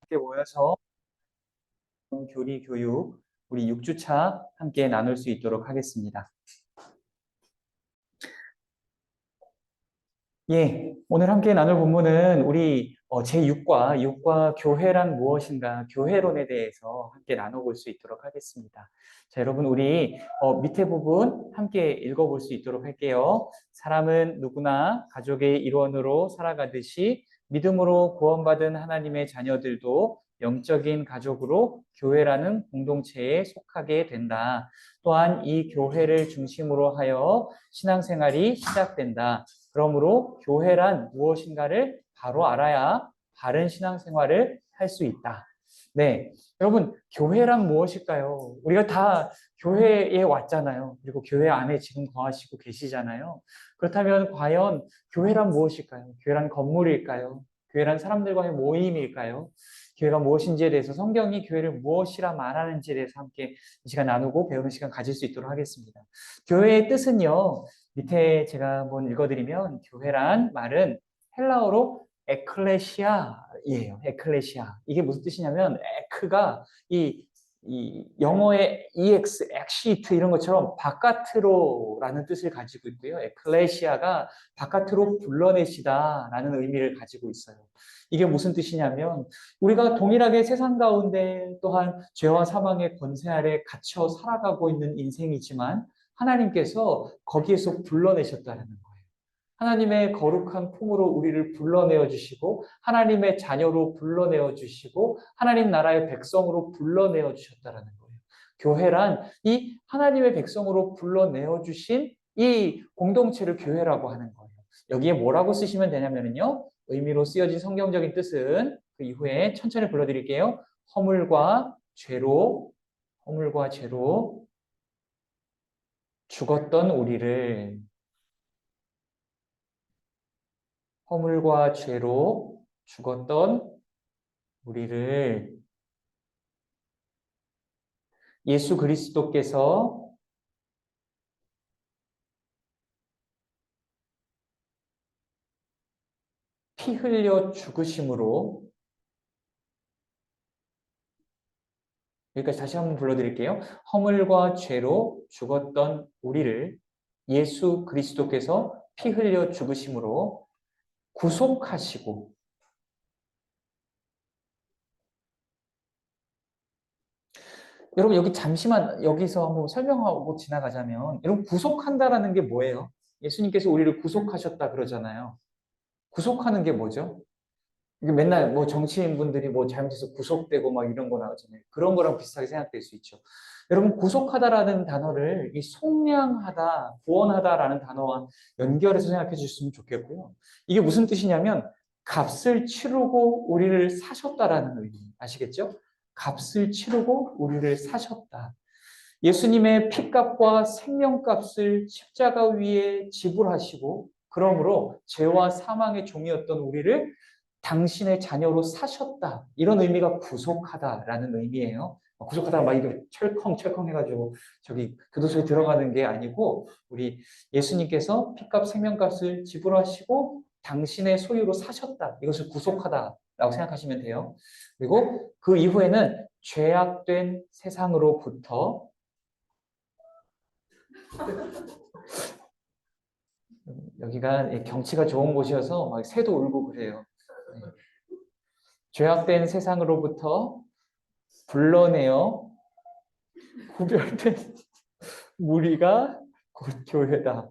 함께 모여서 교리 교육 우리 6주차 함께 나눌 수 있도록 하겠습니다. 오늘 함께 나눌 본문은 우리 제6과 교회란 무엇인가, 교회론에 대해서 함께 나눠볼 수 있도록 하겠습니다. 자, 여러분, 우리 밑에 부분 함께 읽어볼 수 있도록 할게요. 사람은 누구나 가족의 일원으로 살아가듯이 믿음으로 구원받은 하나님의 자녀들도 영적인 가족으로 교회라는 공동체에 속하게 된다. 또한 이 교회를 중심으로 하여 신앙생활이 시작된다. 그러므로 교회란 무엇인가를 바로 알아야 바른 신앙생활을 할 수 있다. 네, 여러분, 교회란 무엇일까요? 우리가 다 교회에 왔잖아요. 그리고 교회 안에 지금 거하시고 계시잖아요. 그렇다면 과연 교회란 무엇일까요? 교회란 건물일까요? 교회란 사람들과의 모임일까요? 교회가 무엇인지에 대해서, 성경이 교회를 무엇이라 말하는지에 대해서 함께 이 시간 나누고 배우는 시간 가질 수 있도록 하겠습니다. 교회의 뜻은요, 밑에 제가 한번 읽어드리면, 교회란 말은 헬라어로 에클레시아예요. 에클레시아. 이게 무슨 뜻이냐면, 에크가 이 영어의 EX, 엑시트 이런 것처럼 바깥으로라는 뜻을 가지고 있고요. 에클레시아가 바깥으로 불러내시다라는 의미를 가지고 있어요. 이게 무슨 뜻이냐면, 우리가 동일하게 세상 가운데 또한 죄와 사망의 권세 아래 갇혀 살아가고 있는 인생이지만 하나님께서 거기에서 불러내셨다는 거예요. 하나님의 거룩한 품으로 우리를 불러내어 주시고, 하나님의 자녀로 불러내어 주시고, 하나님 나라의 백성으로 불러내어 주셨다는 거예요. 교회란 이 하나님의 백성으로 불러내어 주신 이 공동체를 교회라고 하는 거예요. 여기에 뭐라고 쓰시면 되냐면요, 의미로 쓰여진 성경적인 뜻은 그 이후에 천천히 불러드릴게요. 허물과 죄로 죽었던 우리를, 허물과 죄로 죽었던 우리를 예수 그리스도께서 피 흘려 죽으심으로, 여기까지 다시 한번 불러드릴게요. 허물과 죄로 죽었던 우리를 예수 그리스도께서 피 흘려 죽으심으로 구속하시고, 여러분 여기 잠시만 여기서 한번 설명하고 지나가자면, 여러분 구속한다라는 게 뭐예요? 예수님께서 우리를 구속하셨다 그러잖아요. 구속하는 게 뭐죠? 이게 맨날 뭐 정치인분들이 뭐 잘못해서 구속되고 막 이런 거 나오잖아요. 그런 거랑 비슷하게 생각될 수 있죠. 여러분, 구속하다라는 단어를 이 속량하다, 구원하다라는 단어와 연결해서 생각해 주셨으면 좋겠고요. 이게 무슨 뜻이냐면 값을 치르고 우리를 사셨다라는 의미. 아시겠죠? 값을 치르고 우리를 사셨다. 예수님의 피값과 생명값을 십자가 위에 지불하시고, 그러므로 죄와 사망의 종이었던 우리를 당신의 자녀로 사셨다. 이런 의미가 구속하다라는 의미예요. 구속하다가 막 이렇게 철컹철컹 해가지고 저기 교도소에 들어가는 게 아니고, 우리 예수님께서 피값 생명값을 지불하시고 당신의 소유로 사셨다. 이것을 구속하다라고 생각하시면 돼요. 그리고 그 이후에는 죄악된 세상으로부터, 여기가 경치가 좋은 곳이어서 막 새도 울고 그래요. 죄악된 세상으로부터 불러내어 구별된 무리가 곧 교회다.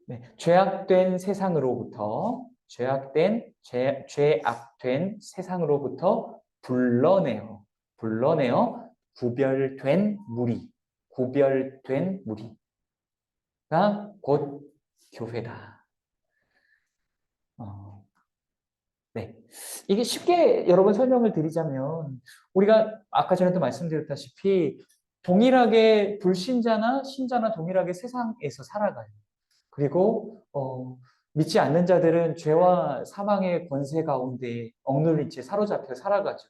네, 죄악된 세상으로부터 불러내어 구별된 무리가 곧 교회다. 네. 이게 쉽게 여러분 설명을 드리자면, 우리가 아까 전에도 말씀드렸다시피 동일하게 불신자나 신자나 동일하게 세상에서 살아가요. 그리고 믿지 않는 자들은 죄와 사망의 권세 가운데 억눌린 채 사로잡혀 살아가죠.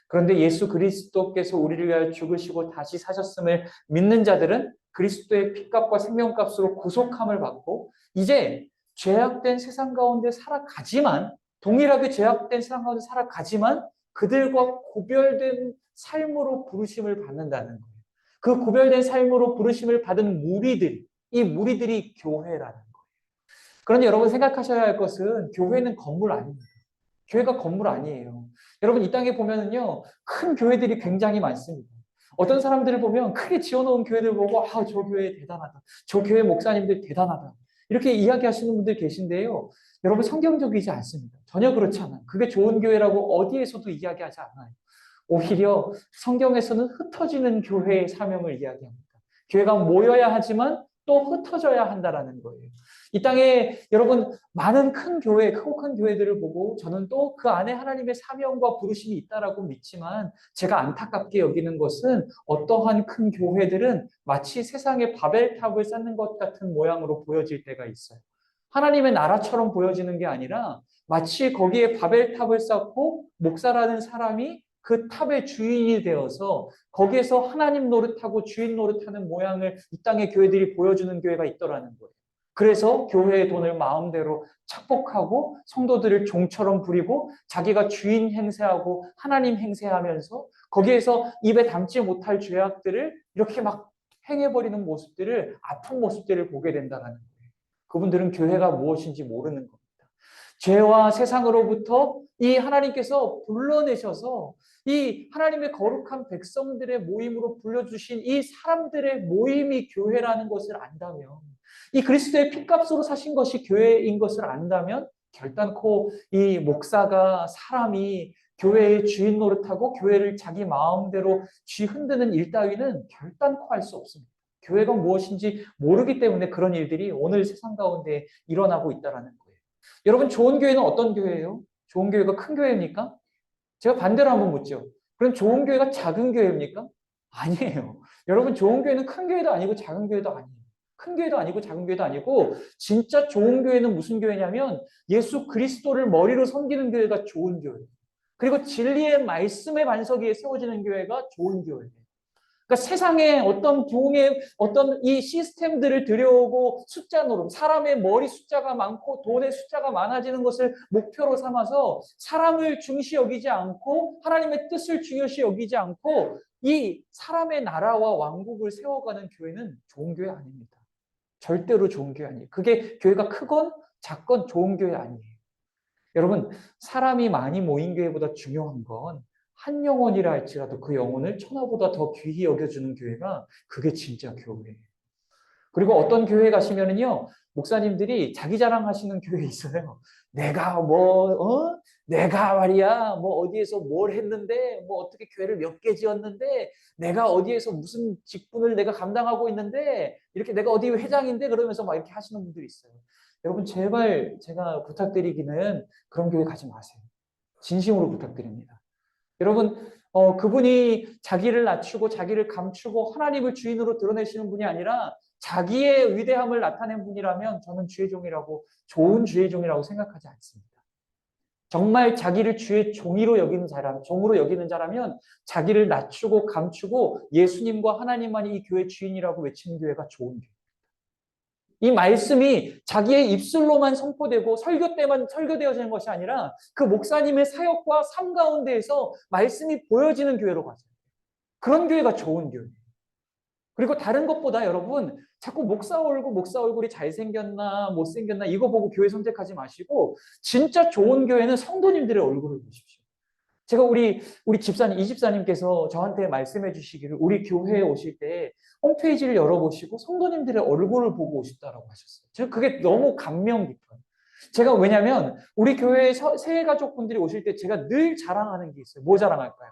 그런데 예수 그리스도께서 우리를 위하여 죽으시고 다시 사셨음을 믿는 자들은 그리스도의 피값과 생명값으로 구속함을 받고, 이제 죄악된 세상 가운데 살아가지만 동일하게 죄악된 세상 가운데 살아가지만 그들과 구별된 삶으로 부르심을 받는다는 거예요. 그 구별된 삶으로 부르심을 받은 무리들, 이 무리들이 교회라는 거예요. 그런데 여러분 생각하셔야 할 것은 교회는 건물 아닙니다. 교회가 건물 아니에요. 여러분 이 땅에 보면은요, 큰 교회들이 굉장히 많습니다. 어떤 사람들을 보면 크게 지어놓은 교회들 보고 아, 저 교회 대단하다. 저 교회 목사님들 대단하다. 이렇게 이야기하시는 분들 계신데요. 여러분 성경적이지 않습니다. 전혀 그렇지 않아요. 그게 좋은 교회라고 어디에서도 이야기하지 않아요. 오히려 성경에서는 흩어지는 교회의 사명을 이야기합니다. 교회가 모여야 하지만 또 흩어져야 한다라는 거예요. 이 땅에 여러분 많은 큰 교회, 크고 큰 교회들을 보고 저는 또 그 안에 하나님의 사명과 부르심이 있다라고 믿지만 제가 안타깝게 여기는 것은 어떠한 큰 교회들은 마치 세상의 바벨탑을 쌓는 것 같은 모양으로 보여질 때가 있어요. 하나님의 나라처럼 보여지는 게 아니라 마치 거기에 바벨탑을 쌓고 목사라는 사람이 그 탑의 주인이 되어서 거기에서 하나님 노릇하고 주인 노릇하는 모양을 이 땅의 교회들이 보여주는 교회가 있더라는 거예요. 그래서 교회의 돈을 마음대로 착복하고 성도들을 종처럼 부리고 자기가 주인 행세하고 하나님 행세하면서 거기에서 입에 담지 못할 죄악들을 이렇게 막 행해버리는 모습들을, 아픈 모습들을 보게 된다는 거예요. 그분들은 교회가 무엇인지 모르는 겁니다. 죄와 세상으로부터 이 하나님께서 불러내셔서 이 하나님의 거룩한 백성들의 모임으로 불러주신 이 사람들의 모임이 교회라는 것을 안다면, 이 그리스도의 피값으로 사신 것이 교회인 것을 안다면 결단코 이 목사가 사람이 교회의 주인 노릇하고 교회를 자기 마음대로 쥐흔드는 일 따위는 결단코 할 수 없습니다. 교회가 무엇인지 모르기 때문에 그런 일들이 오늘 세상 가운데 일어나고 있다는 거예요. 여러분 좋은 교회는 어떤 교회예요? 좋은 교회가 큰 교회입니까? 제가 반대로 한번 묻죠. 그럼 좋은 교회가 작은 교회입니까? 아니에요. 여러분 좋은 교회는 큰 교회도 아니고 작은 교회도 아니에요. 큰 교회도 아니고 작은 교회도 아니고 진짜 좋은 교회는 무슨 교회냐면 예수 그리스도를 머리로 섬기는 교회가 좋은 교회예요. 그리고 진리의 말씀의 반석 위에 세워지는 교회가 좋은 교회예요. 그러니까 세상에 어떤 부흥의 어떤 이 시스템들을 들여오고 숫자 노름, 사람의 머리 숫자가 많고 돈의 숫자가 많아지는 것을 목표로 삼아서 사람을 중시 여기지 않고 하나님의 뜻을 중요시 여기지 않고 이 사람의 나라와 왕국을 세워가는 교회는 좋은 교회 아닙니다. 절대로 좋은 교회 아니에요. 그게 교회가 크건 작건 좋은 교회 아니에요. 여러분, 사람이 많이 모인 교회보다 중요한 건 한 영혼이라 할지라도 그 영혼을 천하보다 더 귀히 여겨주는 교회가 그게 진짜 교회예요. 그리고 어떤 교회 가시면은요, 목사님들이 자기 자랑하시는 교회 있어요. 내가 내가 말이야, 뭐 어디에서 뭘 했는데, 뭐 어떻게 교회를 몇 개 지었는데, 내가 어디에서 무슨 직분을 내가 감당하고 있는데, 이렇게 내가 어디 회장인데, 그러면서 막 이렇게 하시는 분들이 있어요. 여러분, 제발 제가 부탁드리기는 그런 교회 가지 마세요. 진심으로 부탁드립니다. 여러분, 그분이 자기를 낮추고 자기를 감추고 하나님을 주인으로 드러내시는 분이 아니라 자기의 위대함을 나타낸 분이라면 저는 주의 종이라고, 좋은 주의 종이라고 생각하지 않습니다. 정말 자기를 주의 종이로 여기는 종으로 여기는 자라면 자기를 낮추고 감추고 예수님과 하나님만이 이 교회 주인이라고 외치는 교회가 좋은 교회. 이 말씀이 자기의 입술로만 선포되고 설교 때만 설교되어지는 것이 아니라 그 목사님의 사역과 삶 가운데에서 말씀이 보여지는 교회로 가세요. 그런 교회가 좋은 교회예요. 그리고 다른 것보다 여러분 자꾸 목사 얼굴이 잘생겼나 못생겼나 이거 보고 교회 선택하지 마시고 진짜 좋은 교회는 성도님들의 얼굴을 보십시오. 제가 우리 집사님, 이 집사님께서 저한테 말씀해 주시기를 우리 교회에 오실 때 홈페이지를 열어보시고 성도님들의 얼굴을 보고 오셨다라고 하셨어요. 제가 그게 너무 감명 깊어요. 제가 왜냐면 우리 교회에 새 가족분들이 오실 때 제가 늘 자랑하는 게 있어요. 뭐 자랑할까요?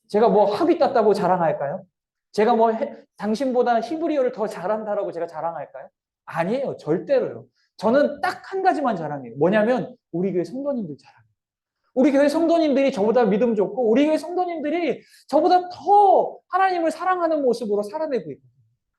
제가 뭐 학위 땄다고 자랑할까요? 제가 뭐 당신보다 히브리어를 더 잘한다라고 제가 자랑할까요? 아니에요. 절대로요. 저는 딱 한 가지만 자랑해요. 뭐냐면 우리 교회 성도님들 자랑. 우리 교회 성도님들이 저보다 믿음 좋고 우리 교회 성도님들이 저보다 더 하나님을 사랑하는 모습으로 살아내고 있거든요.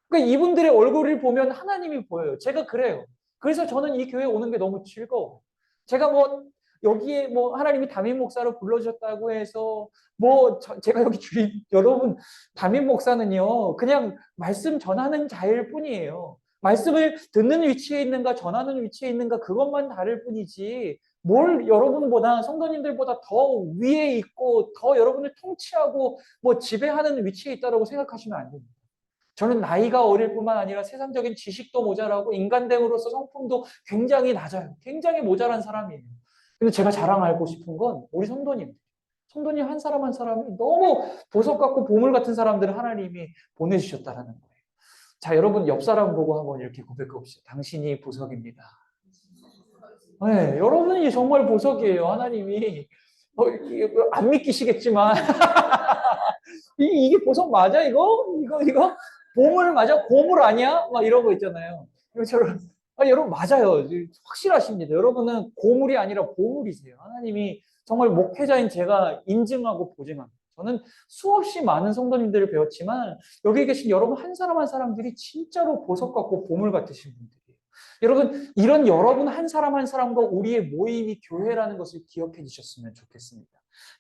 그러니까 이분들의 얼굴을 보면 하나님이 보여요. 제가 그래요. 그래서 저는 이 교회에 오는 게 너무 즐거워요. 제가 뭐 여기에 뭐 하나님이 담임 목사로 불러주셨다고 해서 뭐 제가 여기 주인 여러분 담임 목사는요 그냥 말씀 전하는 자일 뿐이에요. 말씀을 듣는 위치에 있는가 전하는 위치에 있는가 그것만 다를 뿐이지 뭘 여러분보다, 성도님들보다 더 위에 있고 더 여러분을 통치하고 뭐 지배하는 위치에 있다고 생각하시면 안 됩니다. 저는 나이가 어릴 뿐만 아니라 세상적인 지식도 모자라고 인간됨으로서 성품도 굉장히 낮아요. 굉장히 모자란 사람이에요. 근데 제가 자랑하고 싶은 건 우리 성도님. 성도님 한 사람 한 사람이 너무 보석 같고 보물 같은 사람들을 하나님이 보내주셨다라는 거예요. 자, 여러분 옆 사람 보고 한번 이렇게 고백해 봅시다. 당신이 보석입니다. 네, 여러분이 정말 보석이에요. 하나님이 안 믿기시겠지만 이게 보석 맞아 이거 보물 맞아? 고물 아니야? 막 이런 거 있잖아요. 이것처럼 여러분 맞아요. 확실하십니다. 여러분은 고물이 아니라 보물이세요. 하나님이 정말 목회자인 제가 인증하고 보증합니다. 저는 수없이 많은 성도님들을 배웠지만 여기 계신 여러분 한 사람 한 사람들이 진짜로 보석 같고 보물 같으신 분들이에요. 여러분 이런 여러분 한 사람 한 사람과 우리의 모임이 교회라는 것을 기억해 주셨으면 좋겠습니다.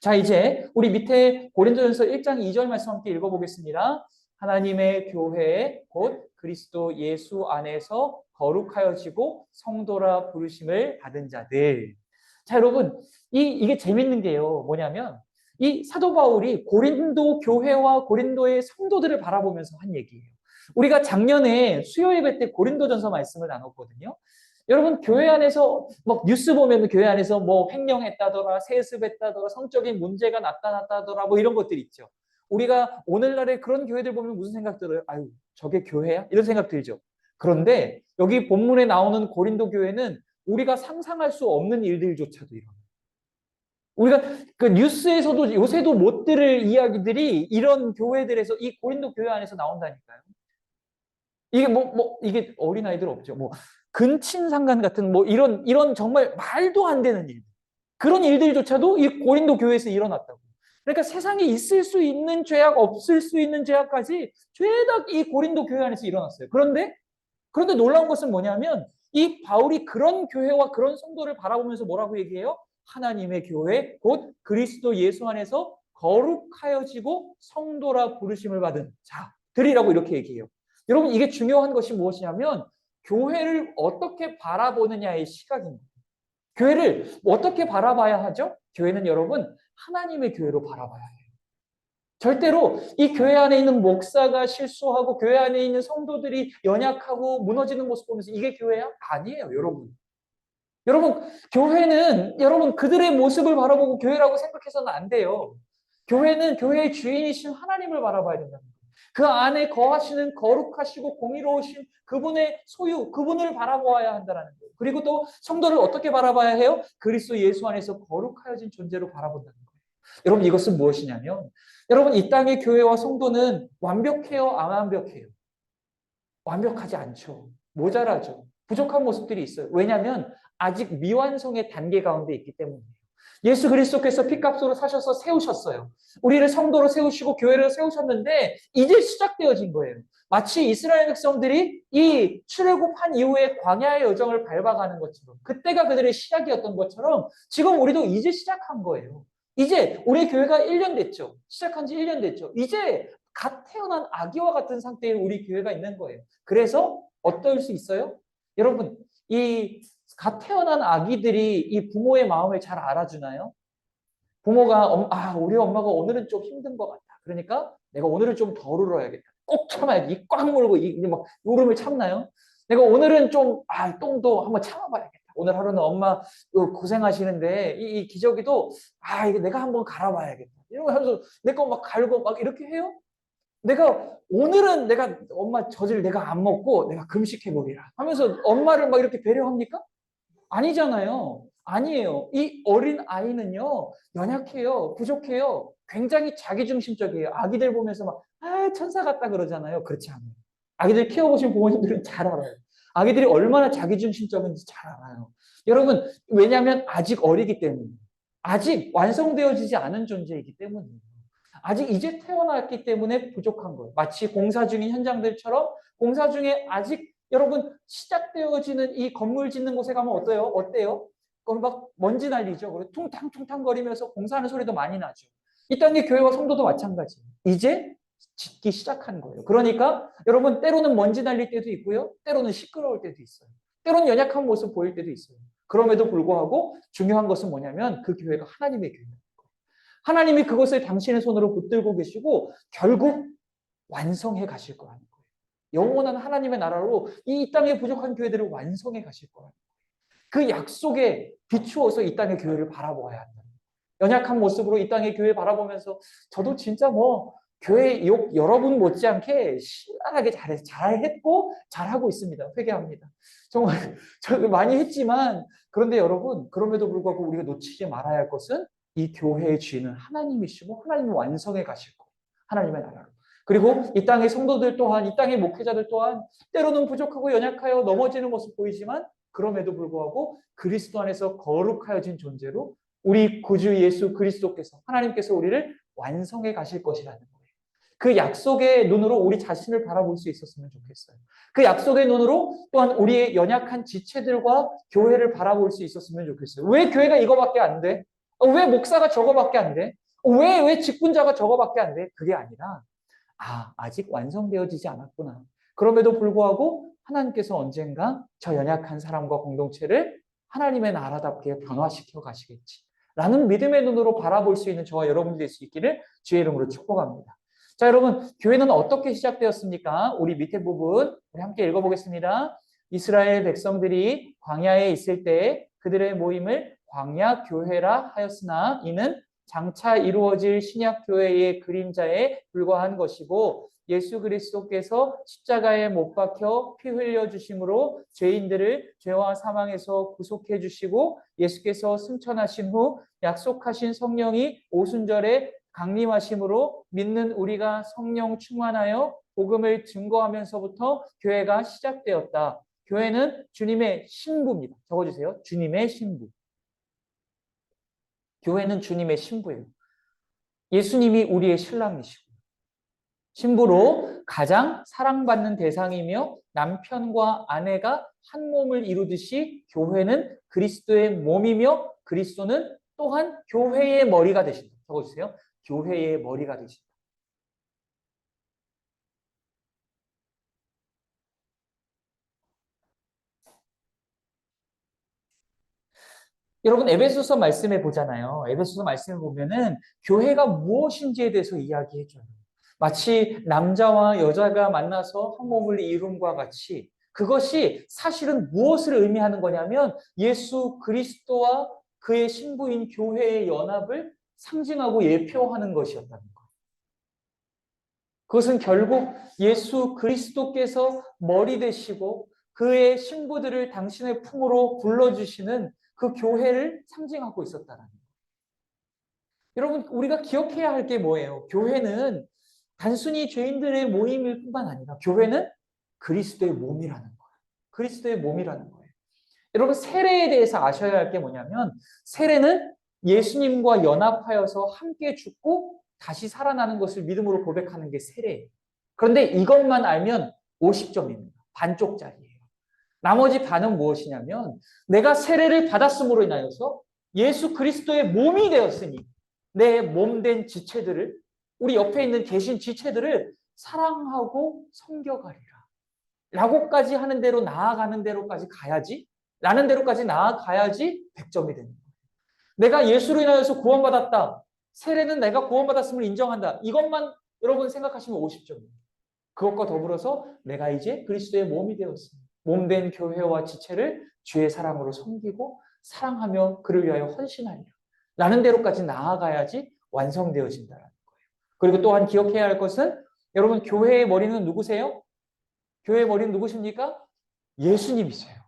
자, 이제 우리 밑에 고린도전서 1장 2절 말씀 함께 읽어보겠습니다. 하나님의 교회 곧 그리스도 예수 안에서 거룩하여지고 성도라 부르심을 받은 자들. 자, 여러분 이게 재밌는 게요. 뭐냐면 이 사도 바울이 고린도 교회와 고린도의 성도들을 바라보면서 한 얘기예요. 우리가 작년에 수요 예배 때 고린도전서 말씀을 나눴거든요. 여러분 교회 안에서 막 뉴스 보면 교회 안에서 뭐 횡령했다더라, 세습했다더라, 성적인 문제가 나타났다더라, 뭐 이런 것들이 있죠. 우리가 오늘날에 그런 교회들 보면 무슨 생각 들어요? 아유, 저게 교회야? 이런 생각 들죠. 그런데 여기 본문에 나오는 고린도 교회는 우리가 상상할 수 없는 일들조차도 일어나요. 우리가 그 뉴스에서도 요새도 못 들을 이야기들이 이런 교회들에서 이 고린도 교회 안에서 나온다니까요. 이게 이게 어린아이들 없죠. 뭐 근친상간 같은 뭐 이런 정말 말도 안 되는 일. 그런 일들조차도 이 고린도 교회에서 일어났다고. 그러니까 세상에 있을 수 있는 죄악, 없을 수 있는 죄악까지 죄다 이 고린도 교회 안에서 일어났어요. 그런데 놀라운 것은 뭐냐면 이 바울이 그런 교회와 그런 성도를 바라보면서 뭐라고 얘기해요? 하나님의 교회 곧 그리스도 예수 안에서 거룩하여지고 성도라 부르심을 받은 자들이라고 이렇게 얘기해요. 여러분 이게 중요한 것이 무엇이냐면 교회를 어떻게 바라보느냐의 시각입니다. 교회를 어떻게 바라봐야 하죠? 교회는 여러분 하나님의 교회로 바라봐야 해요. 절대로 이 교회 안에 있는 목사가 실수하고 교회 안에 있는 성도들이 연약하고 무너지는 모습 보면서 이게 교회야? 아니에요, 여러분. 여러분, 교회는 여러분 그들의 모습을 바라보고 교회라고 생각해서는 안 돼요. 교회는 교회의 주인이신 하나님을 바라봐야 된다는 거예요. 그 안에 거하시는 거룩하시고 공의로우신 그분의 소유, 그분을 바라보아야 한다는 거예요. 그리고 또 성도를 어떻게 바라봐야 해요? 그리스도 예수 안에서 거룩하여진 존재로 바라본다는 거예요. 여러분 이것은 무엇이냐면 여러분 이 땅의 교회와 성도는 완벽해요? 안 완벽해요? 완벽하지 않죠. 모자라죠. 부족한 모습들이 있어요. 왜냐하면 아직 미완성의 단계 가운데 있기 때문이에요. 예수 그리스도께서 피값으로 사셔서 세우셨어요. 우리를 성도로 세우시고 교회를 세우셨는데 이제 시작되어진 거예요. 마치 이스라엘 백성들이 이 출애굽한 이후에 광야의 여정을 밟아가는 것처럼 그때가 그들의 시작이었던 것처럼 지금 우리도 이제 시작한 거예요. 이제 우리 교회가 1년 됐죠. 시작한 지 1년 됐죠. 이제 갓 태어난 아기와 같은 상태에 우리 교회가 있는 거예요. 그래서 어떨 수 있어요? 여러분, 이 갓 태어난 아기들이 이 부모의 마음을 잘 알아주나요? 부모가 우리 엄마가 오늘은 좀 힘든 것 같다. 그러니까 내가 오늘은 좀 덜 울어야겠다. 꼭 참아야지. 이 꽉 물고 막 울음을 참나요? 내가 오늘은 좀 똥도 한번 참아봐야겠다. 오늘 하루는 엄마 고생하시는데 이 기저귀도 이게 내가 한번 갈아봐야겠다. 이런 거 하면서 내 거 막 갈고 막 이렇게 해요? 오늘은 내가 엄마 젖을 내가 안 먹고 내가 금식해보리라 하면서 엄마를 막 이렇게 배려합니까? 아니잖아요. 아니에요. 이 어린 아이는요, 연약해요. 부족해요. 굉장히 자기중심적이에요. 아기들 보면서 막, 천사 같다 그러잖아요. 그렇지 않아요. 아기들 키워보신 부모님들은 잘 알아요. 아기들이 얼마나 자기중심적인지 잘 알아요. 여러분, 왜냐하면 아직 어리기 때문에. 아직 완성되어지지 않은 존재이기 때문이에요. 아직 이제 태어났기 때문에 부족한 거예요. 마치 공사 중인 현장들처럼 공사 중에 아직 여러분 시작되어지는 이 건물 짓는 곳에 가면 어때요? 어때요? 그럼 막 먼지 날리죠. 그리고 퉁탕퉁탕 거리면서 공사하는 소리도 많이 나죠. 이 땅의 교회와 성도도 마찬가지예요. 이제 짓기 시작한 거예요. 그러니까 여러분 때로는 먼지 날릴 때도 있고요. 때로는 시끄러울 때도 있어요. 때로는 연약한 모습 보일 때도 있어요. 그럼에도 불구하고 중요한 것은 뭐냐면 그 교회가 하나님의 교회예요. 하나님이 그것을 당신의 손으로 붙들고 계시고 결국 완성해 가실 거라는 거예요. 영원한 하나님의 나라로 이 땅에 부족한 교회들을 완성해 가실 거라는 거예요. 그 약속에 비추어서 이 땅의 교회를 바라보아야 한다. 연약한 모습으로 이 땅의 교회 바라보면서 저도 진짜 뭐 교회 욕 여러분 못지않게 신랄하게 잘했고 잘하고 있습니다. 회개합니다. 정말 저도 많이 했지만 그런데 여러분 그럼에도 불구하고 우리가 놓치지 말아야 할 것은 이 교회의 주인은 하나님이시고 하나님이 완성해 가실 거예요. 하나님의 나라로. 그리고 이 땅의 성도들 또한 이 땅의 목회자들 또한 때로는 부족하고 연약하여 넘어지는 모습 보이지만 그럼에도 불구하고 그리스도 안에서 거룩하여진 존재로 우리 구주 예수 그리스도께서 하나님께서 우리를 완성해 가실 것이라는 거예요. 그 약속의 눈으로 우리 자신을 바라볼 수 있었으면 좋겠어요. 그 약속의 눈으로 또한 우리의 연약한 지체들과 교회를 바라볼 수 있었으면 좋겠어요. 왜 교회가 이거밖에 안 돼? 왜 목사가 저거밖에 안 돼? 왜 직분자가 저거밖에 안 돼? 그게 아니라 아직 완성되어지지 않았구나. 그럼에도 불구하고 하나님께서 언젠가 저 연약한 사람과 공동체를 하나님의 나라답게 변화시켜 가시겠지. 라는 믿음의 눈으로 바라볼 수 있는 저와 여러분이 될 수 있기를 주의 이름으로 축복합니다. 자, 여러분, 교회는 어떻게 시작되었습니까? 우리 밑에 부분 우리 함께 읽어보겠습니다. 이스라엘 백성들이 광야에 있을 때 그들의 모임을 광야 교회라 하였으나 이는 장차 이루어질 신약 교회의 그림자에 불과한 것이고 예수 그리스도께서 십자가에 못 박혀 피 흘려 주심으로 죄인들을 죄와 사망에서 구속해 주시고 예수께서 승천하신 후 약속하신 성령이 오순절에 강림하심으로 믿는 우리가 성령 충만하여 복음을 증거하면서부터 교회가 시작되었다. 교회는 주님의 신부입니다. 적어주세요. 주님의 신부. 교회는 주님의 신부예요. 예수님이 우리의 신랑이시고 신부로 가장 사랑받는 대상이며 남편과 아내가 한 몸을 이루듯이 교회는 그리스도의 몸이며 그리스도는 또한 교회의 머리가 되신다. 적어주세요. 교회의 머리가 되신다. 여러분 에베소서 말씀해 보잖아요. 에베소서 말씀을 보면은 교회가 무엇인지에 대해서 이야기해 줘요. 마치 남자와 여자가 만나서 한 몸을 이룬과 같이 그것이 사실은 무엇을 의미하는 거냐면 예수 그리스도와 그의 신부인 교회의 연합을 상징하고 예표하는 것이었다는 거예요. 그것은 결국 예수 그리스도께서 머리 되시고 그의 신부들을 당신의 품으로 불러주시는 그 교회를 상징하고 있었다는 거예요. 여러분 우리가 기억해야 할 게 뭐예요? 교회는 단순히 죄인들의 모임일 뿐만 아니라 교회는 그리스도의 몸이라는 거예요. 그리스도의 몸이라는 거예요. 여러분 세례에 대해서 아셔야 할 게 뭐냐면 세례는 예수님과 연합하여서 함께 죽고 다시 살아나는 것을 믿음으로 고백하는 게 세례예요. 그런데 이것만 알면 50점입니다. 반쪽짜리예요. 나머지 반은 무엇이냐면 내가 세례를 받았음으로 인하여서 예수 그리스도의 몸이 되었으니 내 몸된 지체들을 우리 옆에 있는 계신 지체들을 사랑하고 섬겨가리라. 라고까지 하는 대로 나아가는 대로까지 가야지 라는 대로까지 나아가야지 100점이 되는 거예요. 내가 예수로 인하여서 구원받았다. 세례는 내가 구원받았음을 인정한다. 이것만 여러분 생각하시면 50점이에요. 그것과 더불어서 내가 이제 그리스도의 몸이 되었습니다. 몸된 교회와 지체를 주의 사랑으로 섬기고 사랑하며 그를 위하여 헌신하리라. 라는 대로까지 나아가야지 완성되어진다는 거예요. 그리고 또한 기억해야 할 것은 여러분 교회의 머리는 누구세요? 교회의 머리는 누구십니까? 예수님이세요.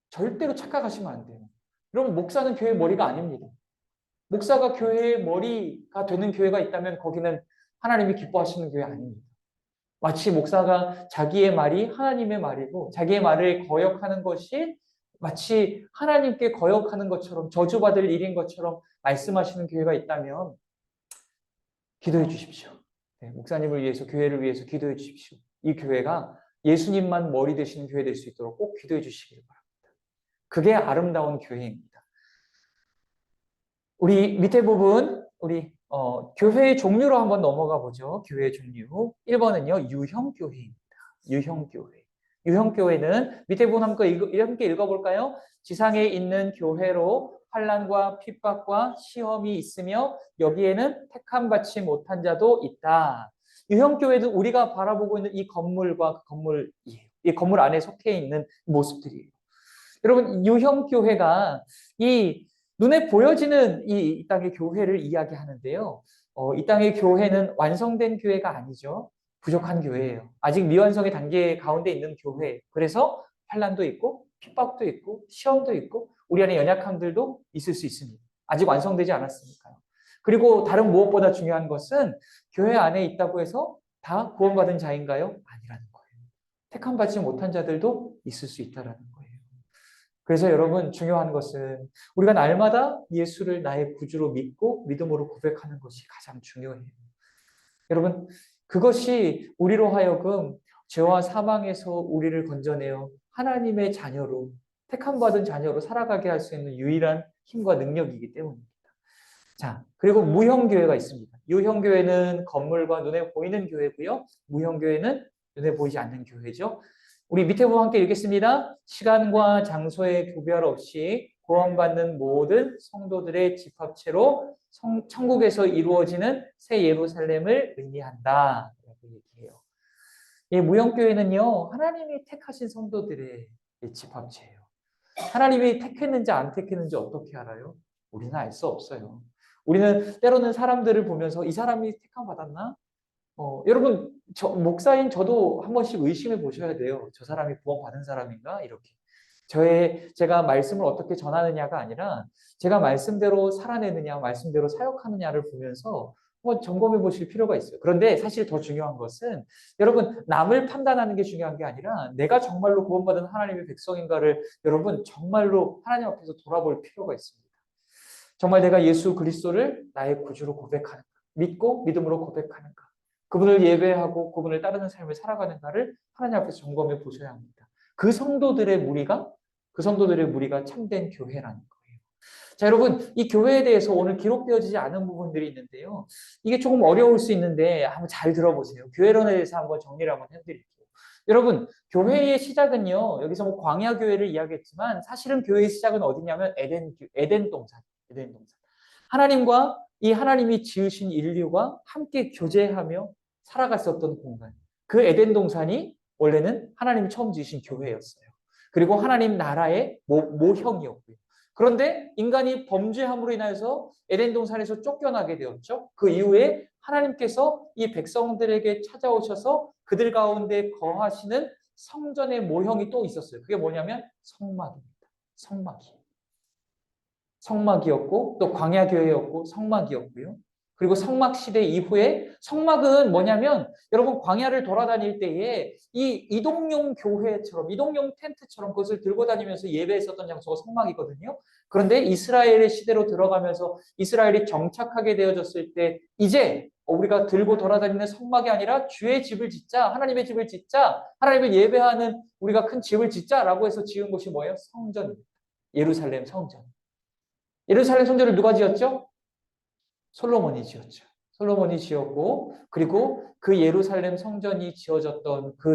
절대로 착각하시면 안 돼요. 여러분 목사는 교회의 머리가 아닙니다. 목사가 교회의 머리가 되는 교회가 있다면 거기는 하나님이 기뻐하시는 교회 아닙니다. 마치 목사가 자기의 말이 하나님의 말이고 자기의 말을 거역하는 것이 마치 하나님께 거역하는 것처럼 저주받을 일인 것처럼 말씀하시는 교회가 있다면 기도해 주십시오. 네, 목사님을 위해서 교회를 위해서 기도해 주십시오. 이 교회가 예수님만 머리 되시는 교회 될 수 있도록 꼭 기도해 주시길 바랍니다. 그게 아름다운 교회입니다. 우리 밑에 부분 우리 교회의 종류로 한번 넘어가 보죠. 교회의 종류. 1번은요. 유형교회입니다. 유형교회. 유형교회는 밑에 부분 함께 읽어볼까요? 지상에 있는 교회로 환난과 핍박과 시험이 있으며 여기에는 택함 받지 못한 자도 있다. 유형교회도 우리가 바라보고 있는 이 건물과 그 건물이에요. 이 건물 안에 속해 있는 모습들이에요. 여러분, 유형교회가 이 눈에 보여지는 이 땅의 교회를 이야기하는데요. 이 땅의 교회는 완성된 교회가 아니죠. 부족한 교회예요. 아직 미완성의 단계 가운데 있는 교회. 그래서 환난도 있고 핍박도 있고 시험도 있고 우리 안에 연약함들도 있을 수 있습니다. 아직 완성되지 않았으니까요. 그리고 다른 무엇보다 중요한 것은 교회 안에 있다고 해서 다 구원받은 자인가요? 아니라는 거예요. 택함받지 못한 자들도 있을 수 있다는 거예요. 그래서 여러분 중요한 것은 우리가 날마다 예수를 나의 구주로 믿고 믿음으로 고백하는 것이 가장 중요해요. 여러분 그것이 우리로 하여금 죄와 사망에서 우리를 건져내어 하나님의 자녀로 택함받은 자녀로 살아가게 할 수 있는 유일한 힘과 능력이기 때문입니다. 자, 그리고 무형교회가 있습니다. 유형교회는 건물과 눈에 보이는 교회고요. 무형교회는 눈에 보이지 않는 교회죠. 우리 밑에 부분 함께 읽겠습니다. 시간과 장소의 구별 없이 구원받는 모든 성도들의 집합체로 천국에서 이루어지는 새 예루살렘을 의미한다. 라고 얘기해요. 이 무형교회는요, 하나님이 택하신 성도들의 집합체예요. 하나님이 택했는지 안 택했는지 어떻게 알아요? 우리는 알 수 없어요. 우리는 때로는 사람들을 보면서 이 사람이 택함 받았나? 여러분, 목사인 저도 한 번씩 의심해 보셔야 돼요. 저 사람이 구원받은 사람인가? 이렇게. 제가 말씀을 어떻게 전하느냐가 아니라 제가 말씀대로 살아내느냐, 말씀대로 사역하느냐를 보면서 한번 점검해 보실 필요가 있어요. 그런데 사실 더 중요한 것은 여러분, 남을 판단하는 게 중요한 게 아니라 내가 정말로 구원받은 하나님의 백성인가를 여러분, 정말로 하나님 앞에서 돌아볼 필요가 있습니다. 정말 내가 예수 그리스도를 나의 구주로 고백하는가, 믿고 믿음으로 고백하는가, 그분을 예배하고 그분을 따르는 삶을 살아가는가를 하나님 앞에서 점검해 보셔야 합니다. 그 성도들의 무리가 참된 교회라는 거예요. 자, 여러분, 이 교회에 대해서 오늘 기록되어지지 않은 부분들이 있는데요. 이게 조금 어려울 수 있는데 한번 잘 들어보세요. 교회론에 대해서 한번 정리를 한번 해드릴게요. 여러분, 교회의 시작은요, 여기서 뭐 광야 교회를 이야기했지만 사실은 교회의 시작은 어디냐면 에덴 동산. 하나님과 이 하나님이 지으신 인류가 함께 교제하며 살아갔었던 공간. 그 에덴 동산이 원래는 하나님이 처음 지으신 교회였어요. 그리고 하나님 나라의 모형이었고요. 그런데 인간이 범죄함으로 인해서 에덴 동산에서 쫓겨나게 되었죠. 그 이후에 하나님께서 이 백성들에게 찾아오셔서 그들 가운데 거하시는 성전의 모형이 또 있었어요. 그게 뭐냐면 성막입니다. 성막이었고 또 광야교회였고 성막이었고요. 그리고 성막 시대 이후에 성막은 뭐냐면 여러분 광야를 돌아다닐 때에 이 이동용 교회처럼 이동용 텐트처럼 그것을 들고 다니면서 예배했었던 장소가 성막이거든요. 그런데 이스라엘의 시대로 들어가면서 이스라엘이 정착하게 되어졌을 때 이제 우리가 들고 돌아다니는 성막이 아니라 주의 집을 짓자, 하나님의 집을 짓자, 하나님을 예배하는 우리가 큰 집을 짓자라고 해서 지은 곳이 뭐예요? 성전입니다. 예루살렘 성전. 예루살렘 성전을 누가 지었죠? 솔로몬이 지었죠. 솔로몬이 지었고 그리고 그 예루살렘 성전이 지어졌던 그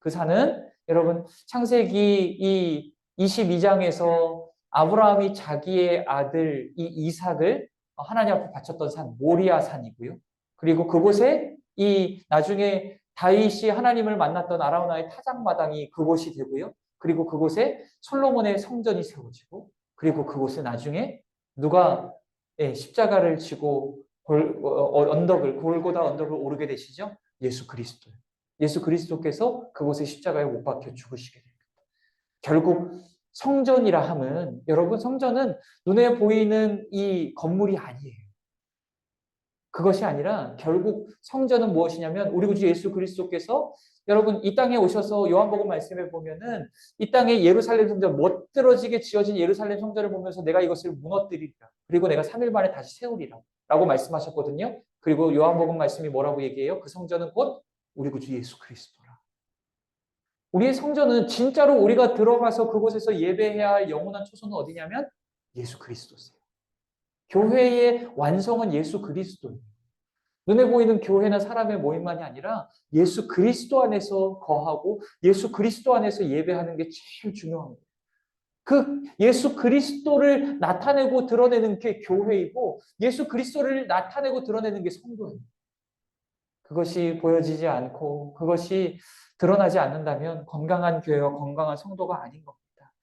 산은 여러분 창세기 이 22장에서 아브라함이 자기의 아들 이 이삭을 하나님 앞에 바쳤던 산 모리아 산이고요. 그리고 그곳에 이 나중에 다윗이 하나님을 만났던 아라우나의 타작마당이 그곳이 되고요. 그리고 그곳에 솔로몬의 성전이 세워지고 그리고 그곳에 나중에 누가 십자가를 지고 골고다 언덕을 오르게 되시죠? 예수 그리스도. 예수 그리스도께서 그곳에 십자가에 못 박혀 죽으시게 됩니다. 결국 성전이라 함은 여러분 성전은 눈에 보이는 이 건물이 아니에요. 그것이 아니라 결국 성전은 무엇이냐면 우리 구주 예수 그리스도께서 여러분 이 땅에 오셔서 요한복음 말씀에 보면은 이 땅에 예루살렘 성전 멋들어지게 지어진 예루살렘 성전을 보면서 내가 이것을 무너뜨리리라. 그리고 내가 3일 만에 다시 세우리라. 라고 말씀하셨거든요. 그리고 요한복음 말씀이 뭐라고 얘기해요? 그 성전은 곧 우리 구주 예수 그리스도라. 우리의 성전은 진짜로 우리가 들어가서 그곳에서 예배해야 할 영원한 초소는 어디냐면 예수 그리스도세요. 교회의 완성은 예수 그리스도예요. 눈에 보이는 교회나 사람의 모임만이 아니라 예수 그리스도 안에서 거하고 예수 그리스도 안에서 예배하는 게 제일 중요합니다. 그 예수 그리스도를 나타내고 드러내는 게 교회이고 예수 그리스도를 나타내고 드러내는 게 성도예요. 그것이 보여지지 않고 그것이 드러나지 않는다면 건강한 교회와 건강한 성도가 아닌 겁니다.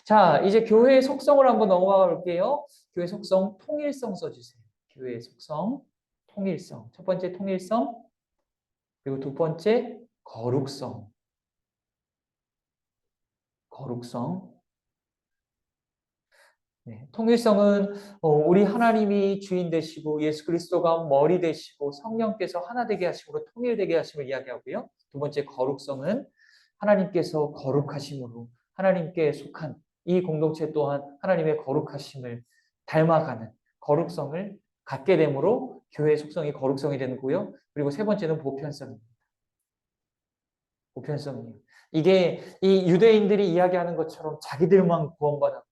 자, 이제 교회의 속성을 한번 넘어가 볼게요. 교회 속성, 통일성 써주세요. 교회의 속성, 통일성. 첫 번째 통일성, 그리고 두 번째 거룩성. 거룩성. 네, 통일성은 우리 하나님이 주인 되시고 예수 그리스도가 머리 되시고 성령께서 하나 되게 하심으로 통일되게 하심을 이야기하고요. 두 번째 거룩성은 하나님께서 거룩하심으로 하나님께 속한 이 공동체 또한 하나님의 거룩하심을 닮아가는 거룩성을 갖게 되므로 교회의 속성이 거룩성이 되는 거고요. 그리고 세 번째는 보편성입니다. 보편성이에요. 이게 이 유대인들이 이야기하는 것처럼 자기들만 구원받았고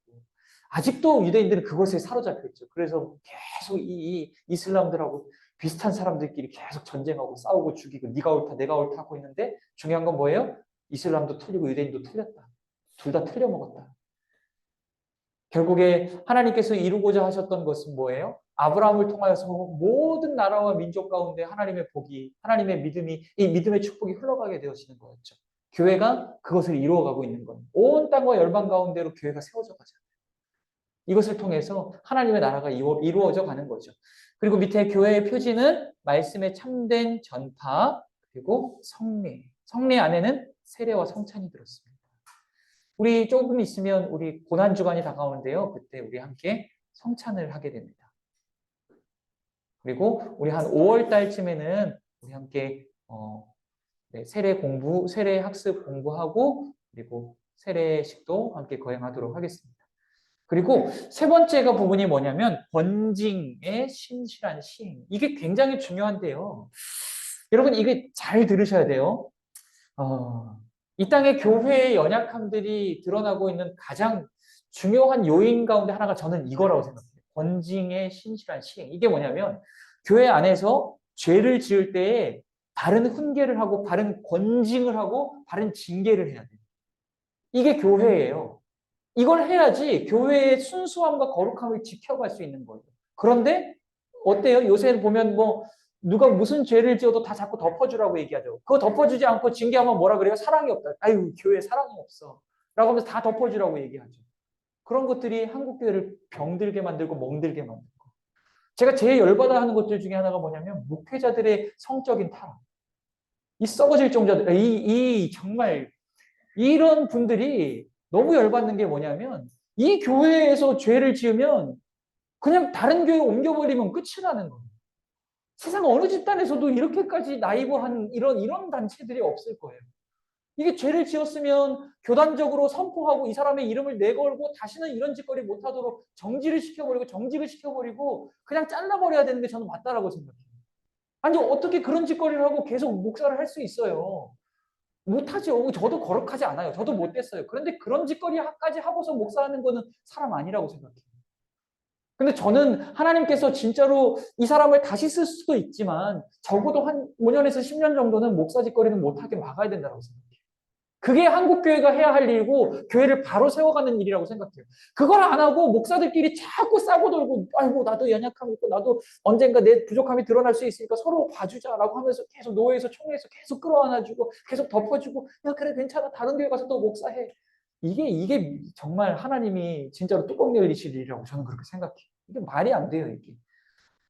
아직도 유대인들은 그것에 사로잡혀 있죠. 그래서 계속 이 이슬람들하고 비슷한 사람들끼리 계속 전쟁하고 싸우고 죽이고 네가 옳다 내가 옳다 하고 있는데 중요한 건 뭐예요? 이슬람도 틀리고 유대인도 틀렸다. 둘 다 틀려먹었다. 결국에 하나님께서 이루고자 하셨던 것은 뭐예요? 아브라함을 통하여서 모든 나라와 민족 가운데 하나님의 복이, 하나님의 믿음이, 이 믿음의 축복이 흘러가게 되어지는 거였죠. 교회가 그것을 이루어가고 있는 거예요. 온 땅과 열방 가운데로 교회가 세워져 가잖아요. 이것을 통해서 하나님의 나라가 이루어져 가는 거죠. 그리고 밑에 교회의 표지는 말씀의 참된 전파, 그리고 성례. 성례 안에는 세례와 성찬이 들었습니다. 우리 조금 있으면 우리 고난주간이 다가오는데요. 그때 우리 함께 성찬을 하게 됩니다. 그리고 우리 한 5월 달쯤에는 우리 함께 세례 공부, 세례 학습 공부하고 그리고 세례식도 함께 거행하도록 하겠습니다. 그리고 세 번째가 부분이 뭐냐면 번징의 신실한 시행. 이게 굉장히 중요한데요. 여러분 이게 잘 들으셔야 돼요. 이 땅의 교회의 연약함들이 드러나고 있는 가장 중요한 요인 가운데 하나가 저는 이거라고 생각해요. 번징의 신실한 시행. 이게 뭐냐면 교회 안에서 죄를 지을 때에 바른 훈계를 하고 바른 권징을 하고 바른 징계를 해야 돼요. 이게 교회예요. 이걸 해야지 교회의 순수함과 거룩함을 지켜갈 수 있는 거예요. 그런데 어때요? 요새 보면 뭐 누가 무슨 죄를 지어도 다 자꾸 덮어주라고 얘기하죠. 그거 덮어주지 않고 징계하면 뭐라 그래요? 사랑이 없다. 아유, 교회 사랑이 없어. 라고 하면서 다 덮어주라고 얘기하죠. 그런 것들이 한국교회를 병들게 만들고 멍들게 만들고. 제가 제일 열받아 하는 것들 중에 하나가 뭐냐면 목회자들의 성적인 타락. 이 썩어질 종자들, 정말 이런 분들이 너무 열받는 게 뭐냐면 이 교회에서 죄를 지으면 그냥 다른 교회 옮겨버리면 끝이 나는 거예요. 세상 어느 집단에서도 이렇게까지 나이브한 이런 단체들이 없을 거예요. 이게 죄를 지었으면 교단적으로 선포하고 이 사람의 이름을 내걸고 다시는 이런 짓거리 못하도록 정지를 시켜버리고 정직을 시켜버리고 그냥 잘라버려야 되는 게 저는 맞다라고 생각해요. 아니 어떻게 그런 짓거리를 하고 계속 목사를 할 수 있어요? 못하죠. 저도 거룩하지 않아요. 저도 못됐어요. 그런데 그런 짓거리까지 하고서 목사하는 거는 사람 아니라고 생각해요. 근데 저는 하나님께서 진짜로 이 사람을 다시 쓸 수도 있지만 적어도 한 5년에서 10년 정도는 목사 짓거리는 못하게 막아야 된다고 생각해요. 그게 한국교회가 해야 할 일이고 교회를 바로 세워가는 일이라고 생각해요. 그걸 안 하고 목사들끼리 자꾸 싸고 돌고 아이고 나도 연약함이 있고 나도 언젠가 내 부족함이 드러날 수 있으니까 서로 봐주자라고 하면서 계속 노예에서 총회에서 계속 끌어안아주고 계속 덮어주고 야 그래 괜찮아 다른 교회 가서 또 목사해. 이게 정말 하나님이 진짜로 뚜껑 열리실 일이라고 저는 그렇게 생각해요. 이게 말이 안 돼요 이게.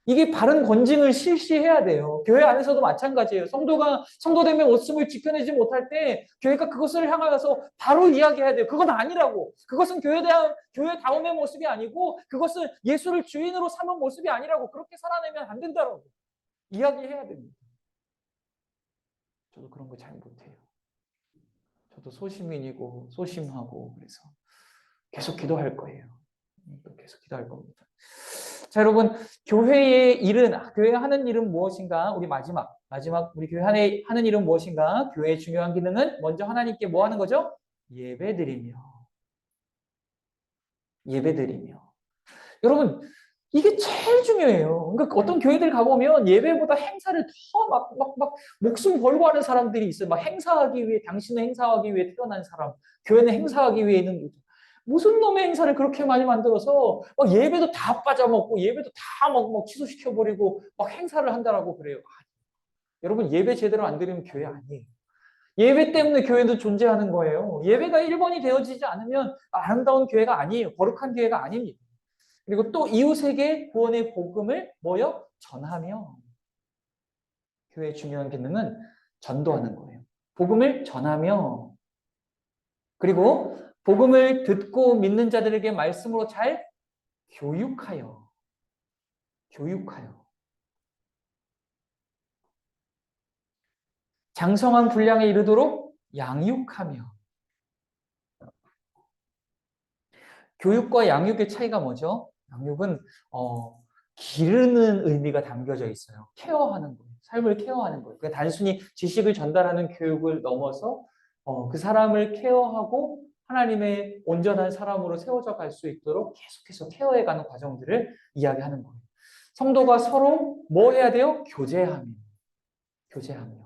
이게 바른 권징을 실시해야 돼요. 교회 안에서도 마찬가지예요. 성도가 성도됨의 옷씀을 지켜내지 못할 때 교회가 그것을 향하여서 바로 이야기해야 돼요. 그건 아니라고. 그것은 교회다움의 모습이 아니고 그것은 예수를 주인으로 삼은 모습이 아니라고. 그렇게 살아내면 안 된다라고 이야기해야 됩니다. 저도 그런 거 잘 못해요. 저도 소시민이고 소심하고 그래서 계속 기도할 거예요. 계속 기도할 겁니다. 자, 여러분, 교회의 일은, 교회 하는 일은 무엇인가? 우리 마지막, 우리 교회 하는 일은 무엇인가? 교회의 중요한 기능은 먼저 하나님께 뭐 하는 거죠? 예배드리며. 여러분, 이게 제일 중요해요. 그러니까 어떤 교회들 가보면 예배보다 행사를 더 막 목숨 걸고 하는 사람들이 있어요. 막 행사하기 위해, 당신은 행사하기 위해 태어난 사람, 교회는 행사하기 위해는 무슨 놈의 행사를 그렇게 많이 만들어서 막 예배도 다 빠져먹고 예배도 다 막 취소시켜버리고 막 행사를 한다라고 그래요. 여러분 예배 제대로 안 드리면 교회 아니에요. 예배 때문에 교회도 존재하는 거예요. 예배가 1번이 되어지지 않으면 아름다운 교회가 아니에요. 거룩한 교회가 아닙니다. 그리고 또 이웃에게 구원의 복음을 뭐요? 전하며. 교회의 중요한 기능은 전도하는 거예요. 복음을 전하며. 그리고 복음을 듣고 믿는 자들에게 말씀으로 잘 교육하여. 교육하여. 장성한 분량에 이르도록 양육하며. 교육과 양육의 차이가 뭐죠? 양육은 기르는 의미가 담겨져 있어요. 케어하는 거예요. 삶을 케어하는 거예요. 그러니까 단순히 지식을 전달하는 교육을 넘어서 그 사람을 케어하고 하나님의 온전한 사람으로 세워져 갈 수 있도록 계속해서 케어해가는 과정들을 이야기하는 거예요. 성도가 서로 뭐 해야 돼요? 교제하며. 교제하며.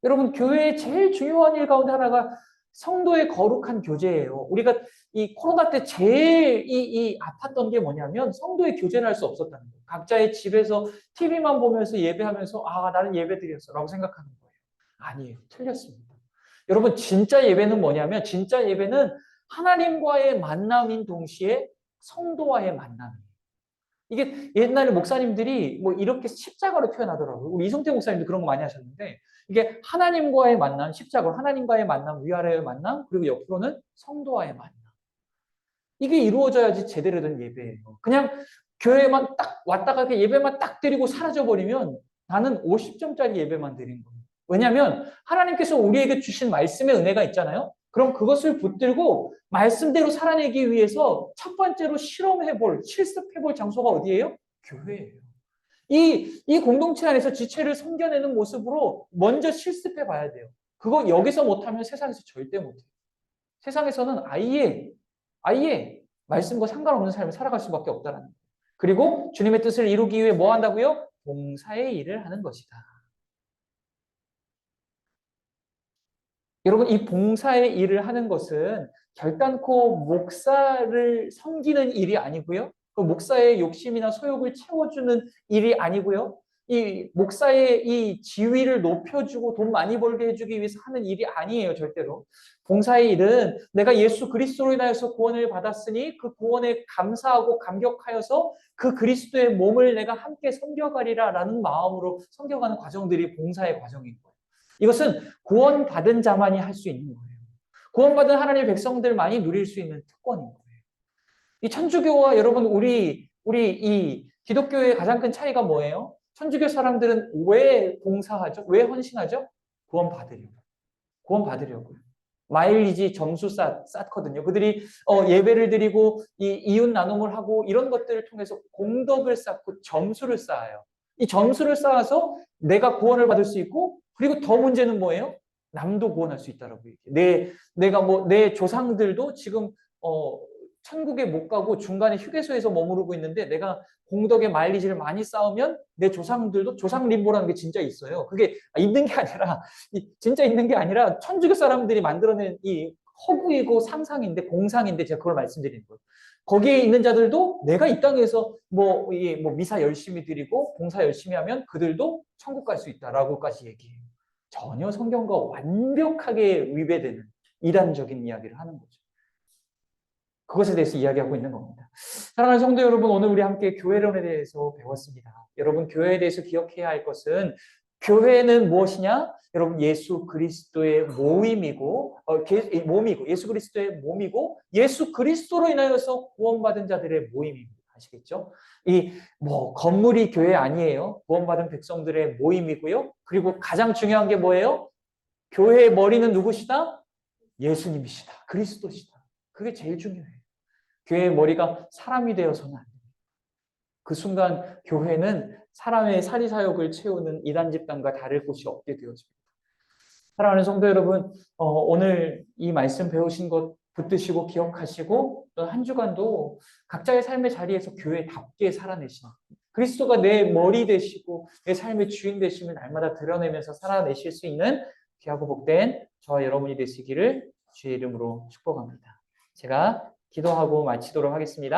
여러분, 교회의 제일 중요한 일 가운데 하나가 성도의 거룩한 교제예요. 우리가 이 코로나 때 제일 아팠던 게 뭐냐면 성도의 교제를 할 수 없었다는 거예요. 각자의 집에서 TV만 보면서 예배하면서 나는 예배 드렸어 라고 생각하는 거예요. 아니에요. 틀렸습니다. 여러분, 진짜 예배는 뭐냐면 진짜 예배는 하나님과의 만남인 동시에 성도와의 만남이에요. 이게 옛날에 목사님들이 뭐 이렇게 십자가로 표현하더라고요. 우리 이성태 목사님도 그런 거 많이 하셨는데 이게 하나님과의 만남, 십자가, 하나님과의 만남, 위아래의 만남, 그리고 옆으로는 성도와의 만남. 이게 이루어져야지 제대로 된 예배예요. 그냥 교회만 딱 왔다 가게 예배만 딱 드리고 사라져버리면 나는 50점짜리 예배만 드린 거예요. 왜냐하면 하나님께서 우리에게 주신 말씀의 은혜가 있잖아요. 그럼 그것을 붙들고 말씀대로 살아내기 위해서 첫 번째로 실험해볼, 실습해볼 장소가 어디예요? 교회예요. 이 공동체 안에서 지체를 섬겨내는 모습으로 먼저 실습해 봐야 돼요. 그거 여기서 못하면 세상에서 절대 못해요. 세상에서는 아예 말씀과 상관없는 삶을 살아갈 수밖에 없다는 거예요. 그리고 주님의 뜻을 이루기 위해 뭐 한다고요? 봉사의 일을 하는 것이다. 여러분, 이 봉사의 일을 하는 것은 결단코 목사를 섬기는 일이 아니고요. 그 목사의 욕심이나 소욕을 채워주는 일이 아니고요. 이 목사의 이 지위를 높여주고 돈 많이 벌게 해주기 위해서 하는 일이 아니에요, 절대로. 봉사의 일은 내가 예수 그리스도로 인하여서 구원을 받았으니 그 구원에 감사하고 감격하여서 그 그리스도의 몸을 내가 함께 섬겨가리라라는 마음으로 섬겨가는 과정들이 봉사의 과정인 거예요. 이것은 구원받은 자만이 할 수 있는 거예요. 구원받은 하나님의 백성들만이 누릴 수 있는 특권인 거예요. 이 천주교와 여러분 우리 이 기독교의 가장 큰 차이가 뭐예요? 천주교 사람들은 왜 봉사하죠? 왜 헌신하죠? 구원받으려고. 구원받으려고요. 마일리지 점수 쌓거든요. 그들이 예배를 드리고 이웃 나눔을 하고 이런 것들을 통해서 공덕을 쌓고 점수를 쌓아요. 이 점수를 쌓아서 내가 구원을 받을 수 있고 그리고 더 문제는 뭐예요? 남도 구원할 수 있다라고 얘기해요. 내가 뭐 내 조상들도 지금 천국에 못 가고 중간에 휴게소에서 머무르고 있는데 내가 공덕의 마일리지를 많이 쌓으면 내 조상들도 조상 림보라는 게 진짜 있어요. 그게 있는 게 아니라 진짜 있는 게 아니라 천주교 사람들이 만들어낸 이 허구이고 상상인데 공상인데 제가 그걸 말씀드리는 거예요. 거기에 있는 자들도 내가 이 땅에서 뭐 미사 열심히 드리고 봉사 열심히 하면 그들도 천국 갈 수 있다라고까지 얘기해요. 전혀 성경과 완벽하게 위배되는 이단적인 이야기를 하는 거죠. 그것에 대해서 이야기하고 있는 겁니다. 사랑하는 성도 여러분, 오늘 우리 함께 교회론에 대해서 배웠습니다. 여러분, 교회에 대해서 기억해야 할 것은 교회는 무엇이냐? 여러분, 예수 그리스도의 모임이고, 예수 그리스도의 몸이고, 예수 그리스도로 인하여서 구원받은 자들의 모임입니다. 아시겠죠? 건물이 교회 아니에요. 구원받은 백성들의 모임이고요. 그리고 가장 중요한 게 뭐예요? 교회의 머리는 누구시다? 예수님이시다. 그리스도시다. 그게 제일 중요해요. 교회의 머리가 사람이 되어서는 안 됩니다. 그 순간 교회는 사람의 사리사욕을 채우는 이단 집단과 다를 곳이 없게 되어집니다. 사랑하는 성도 여러분, 오늘 이 말씀 배우신 것 붙드시고 기억하시고 또 한 주간도 각자의 삶의 자리에서 교회답게 살아내시는 그리스도가 내 머리 되시고 내 삶의 주인 되심을 날마다 드러내면서 살아내실 수 있는 귀하고 복된 저와 여러분이 되시기를 주의 이름으로 축복합니다. 제가 기도하고 마치도록 하겠습니다.